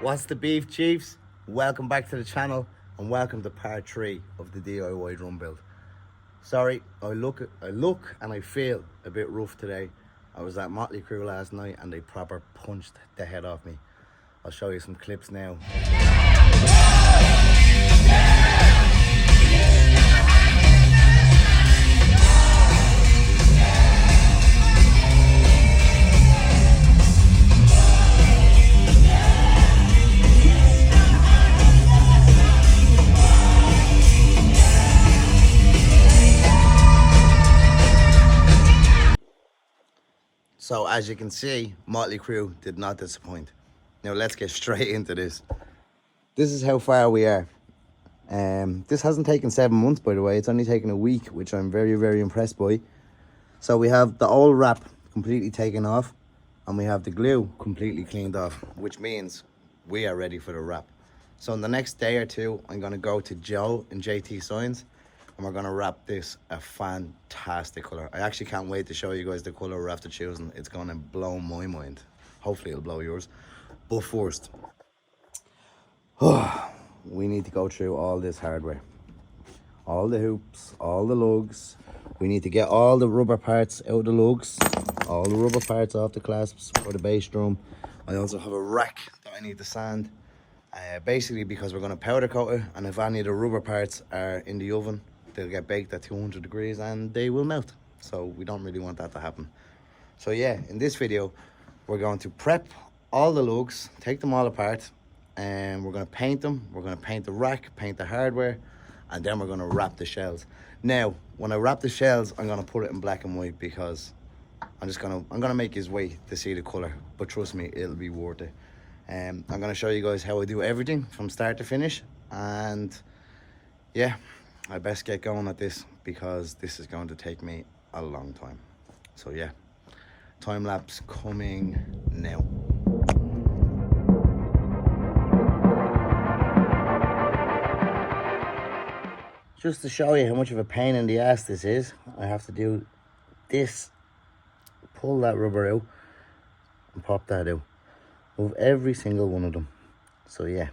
What's the beef, Chiefs? Welcome back to the channel and welcome to part 3 of the DIY drum build. Sorry, I look and I feel a bit rough today. I was at Motley Crew last night and they proper punched the head off me. I'll show you some clips now. So as you can see, Motley Crew did not disappoint. Now let's get straight into this. This is how far we are. This hasn't taken 7 months, by the way. It's only taken a week, which I'm very, very impressed by. So we have the old wrap completely taken off and we have the glue completely cleaned off, which means we are ready for the wrap. So in the next day or two, I'm gonna go to Joe and JT Signs and we're gonna wrap this a fantastic color. I actually can't wait to show you guys the color we're after choosing. It's gonna blow my mind. Hopefully it'll blow yours. But first, we need to go through all this hardware. All the hoops, all the lugs. We need to get all the rubber parts out of the lugs, all the rubber parts off the clasps for the bass drum. I also have a rack that I need to sand. Basically because we're gonna powder coat it, and if any of the rubber parts are in the oven, they'll get baked at 200 degrees and they will melt. So we don't really want that to happen. So yeah, in this video, we're going to prep all the lugs, take them all apart, and we're going to paint them. We're going to paint the rack, paint the hardware, and then we're going to wrap the shells. Now, when I wrap the shells, I'm going to put it in black and white because I'm going to make his way to see the color. But trust me, it'll be worth it. I'm going to show you guys how I do everything from start to finish. And yeah, I best get going at this because this is going to take me a long time. So yeah, time lapse coming now. Just to show you how much of a pain in the ass this is, I have to do this, pull that rubber out and pop that out of every single one of them. So yeah,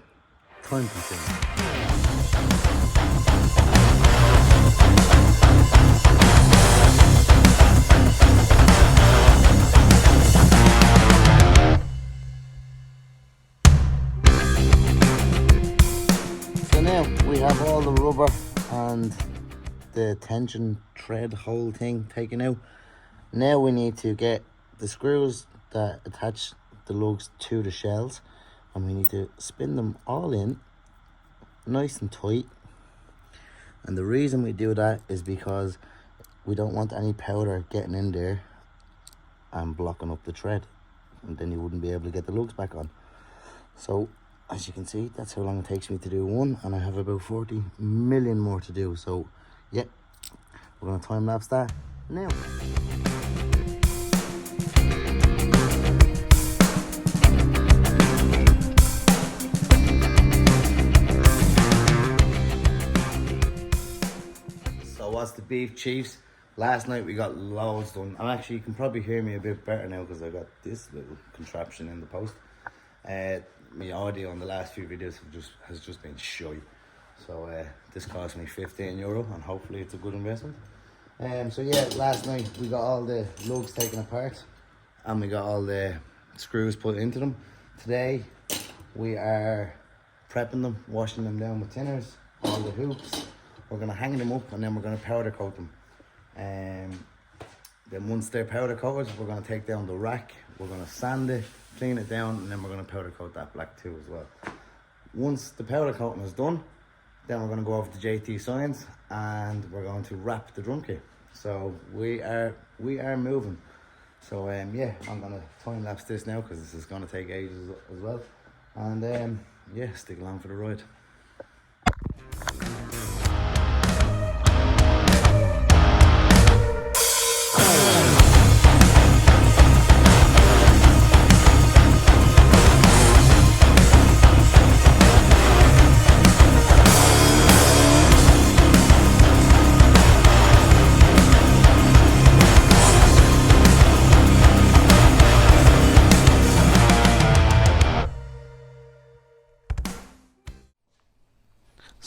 time consuming. So now we have all the rubber and the tension thread hole thing taken out. Now we need to get the screws that attach the lugs to the shells, and we need to spin them all in nice and tight. And the reason we do that is because we don't want any powder getting in there and blocking up the thread, and then you wouldn't be able to get the lugs back on. So as you can see, that's how long it takes me to do one, and I have about 40 million more to do. So yeah, we're going to time lapse that now. So what's the beef, Chiefs? Last night we got loads done. And actually you can probably hear me a bit better now because I got this little contraption in the post. My audio on the last few videos has just been shy. So this cost me €15 and hopefully it's a good investment. So yeah, last night we got all the lugs taken apart and we got all the screws put into them. Today we are prepping them, washing them down with tinners, all the hoops. We're going to hang them up and then we're going to powder coat them. Then once they're powder coated, we're going to take down the rack, we're going to sand it, clean it down, and then we're going to powder coat that black too as well. Once the powder coating is done, then we're going to go over to JT Signs and we're going to wrap the drum kit. So we are moving. So yeah, I'm going to time lapse this now because this is going to take ages as well. And yeah, stick along for the ride.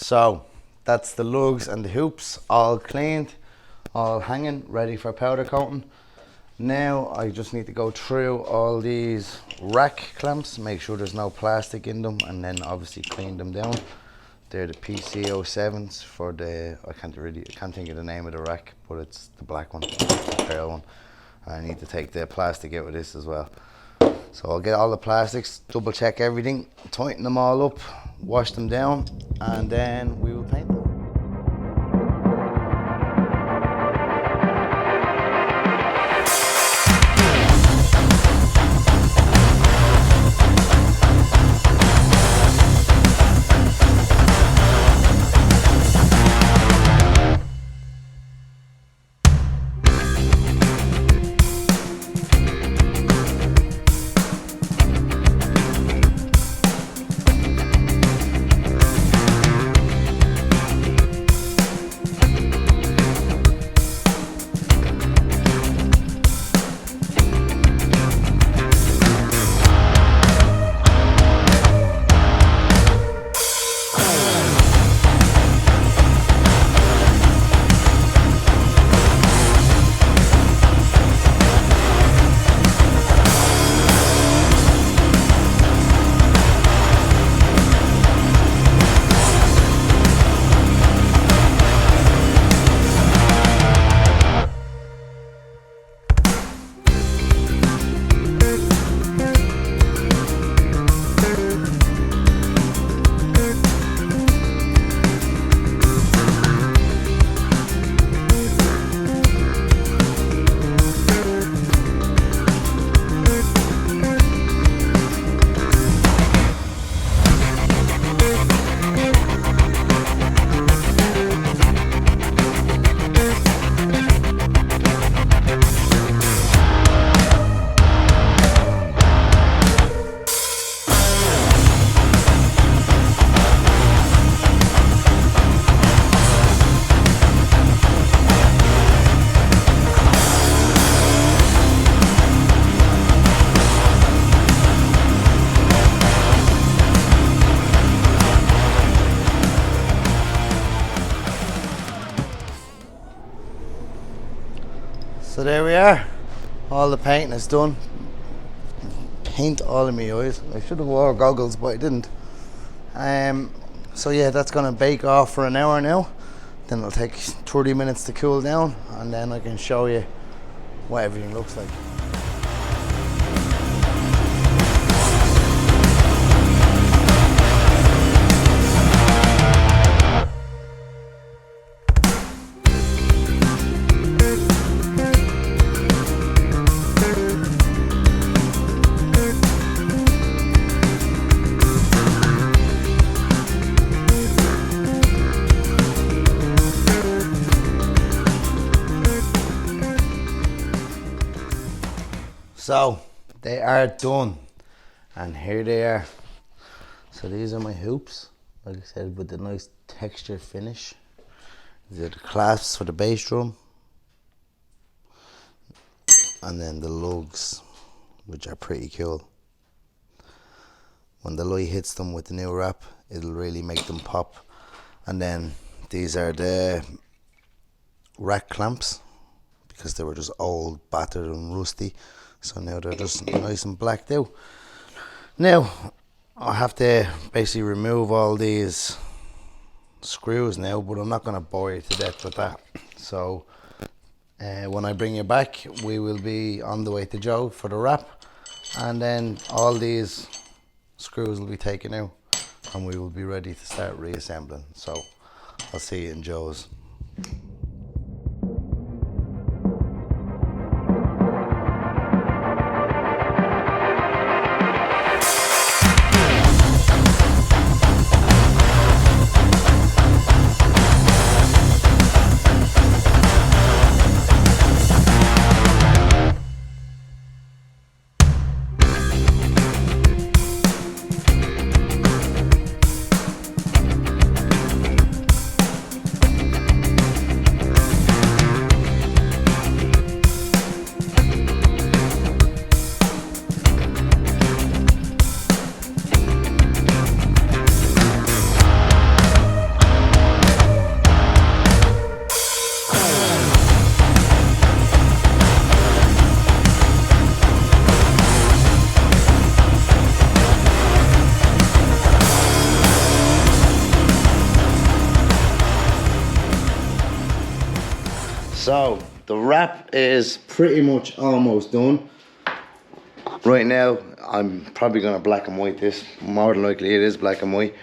So that's the lugs and the hoops all cleaned, all hanging, ready for powder coating. Now I just need to go through all these rack clamps, make sure there's no plastic in them, and then obviously clean them down. They're the PC07s for the, I can't think of the name of the rack, but it's the black one, the pearl one. I need to take the plastic out of this as well. So I'll get all the plastics, double check everything, tighten them all up, wash them down, and then we will paint them. So there we are, all the painting is done. Paint all in my eyes. I should have wore goggles, but I didn't. So yeah, that's gonna bake off for an hour now. Then it'll take 30 minutes to cool down, and then I can show you what everything looks like. So they are done, and here they are. So these are my hoops, like I said, with the nice texture finish. These are the clasps for the bass drum, and then the lugs, which are pretty cool. When the light hits them with the new wrap, it'll really make them pop. And then these are the rack clamps, because they were just old, battered and rusty. So now they're just nice and blacked out. Now I have to basically remove all these screws now, but I'm not going to bore you to death with that. So when I bring you back, we will be on the way to Joe for the wrap, and then all these screws will be taken out and we will be ready to start reassembling. So I'll see you in Joe's. So the wrap is pretty much almost done. Right now I'm probably gonna black and white this. More than likely it is black and white.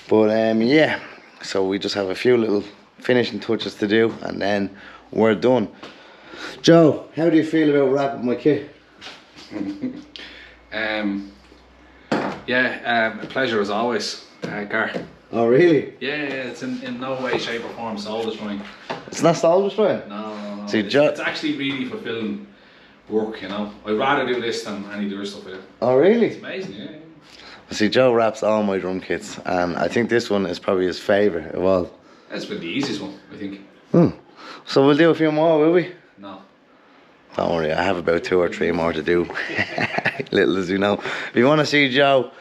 But yeah, so we just have a few little finishing touches to do and then we're done. Joe, how do you feel about wrapping my kit? Yeah, a pleasure as always, Gar. Oh really? Yeah, it's in no way, shape or form soul destroying. It's not soul destroying? No. See, it's actually really fulfilling work, you know. I'd rather do this than any other stuff with it. Oh really? It's amazing, yeah. See, Joe wraps all my drum kits and I think this one is probably his favourite of all. That's been the easiest one, I think. So we'll do a few more, will we? No. Don't worry, I have about 2 or 3 more to do. Little as you know. If you want to see Joe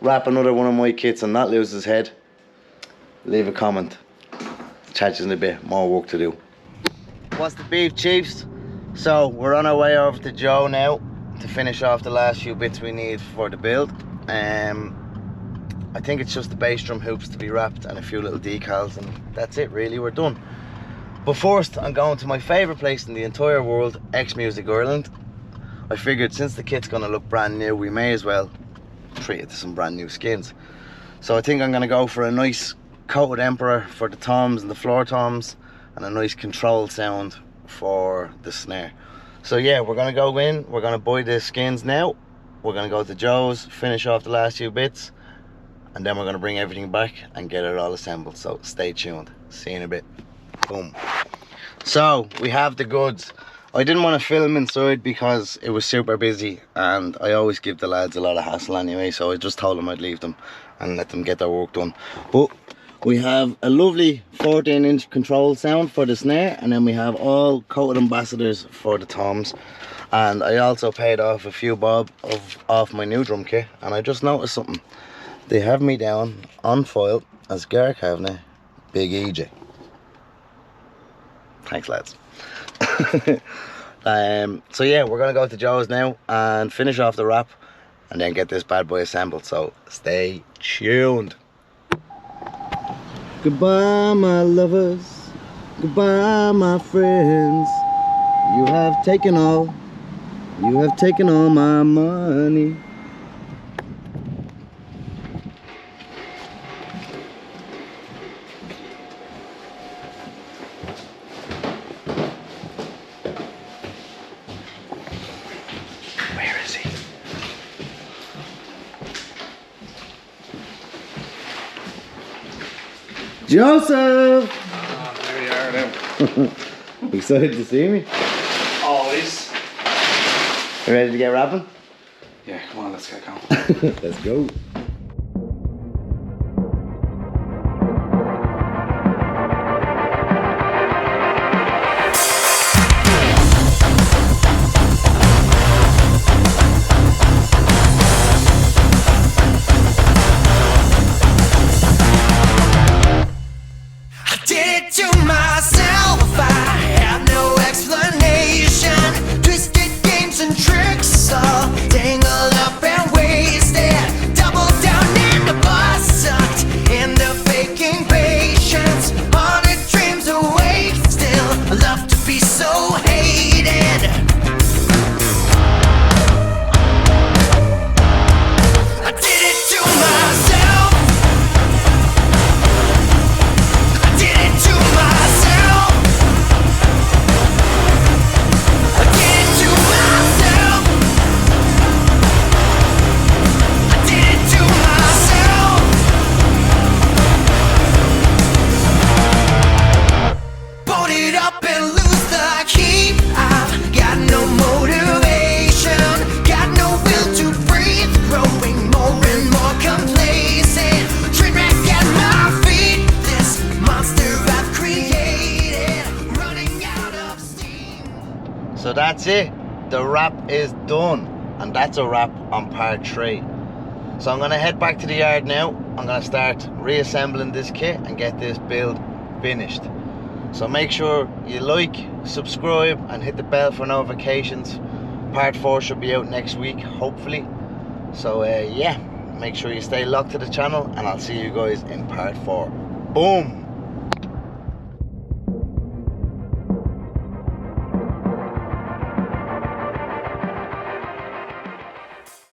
wrap another one of my kits and not lose his head, leave a comment. Chat you in a bit, more work to do. What's the beef, Chiefs? So we're on our way over to Joe now to finish off the last few bits we need for the build. I think it's just the bass drum hoops to be wrapped and a few little decals, and that's it really, we're done. But first I'm going to my favourite place in the entire world, X Music Ireland. I figured since the kit's going to look brand new, we may as well treat it to some brand new skins. So I think I'm going to go for a nice coated Emperor for the toms and the floor toms, and a nice control sound for the snare. So yeah, we're going to go in, we're going to buy the skins now, we're going to go to Joe's, finish off the last few bits, and then we're going to bring everything back and get it all assembled. So stay tuned, see you in a bit. Boom. So we have the goods. I didn't want to film inside because it was super busy and I always give the lads a lot of hassle anyway, so I just told them I'd leave them and let them get their work done. But we have a lovely 14-inch control sound for the snare, and then we have all coated ambassadors for the toms. And I also paid off a few bob off my new drum kit, and I just noticed something. They have me down on foil as Gar Kavanagh, Big EJ. Thanks lads. So yeah, we're gonna go to Joe's now and finish off the wrap and then get this bad boy assembled, so stay tuned. Goodbye my lovers, goodbye my friends. You have taken all my money. Joseph! Ah, there you are now. Excited to see me? Always. You ready to get rapping? Yeah, come on, let's get going. Let's go. So that's it, the wrap is done, and that's a wrap on part 3. So I'm going to head back to the yard now. I'm going to start reassembling this kit and get this build finished. So make sure you like, subscribe and hit the bell for notifications. Part 4 should be out next week, hopefully. So yeah, make sure you stay locked to the channel and I'll see you guys in part 4. Boom!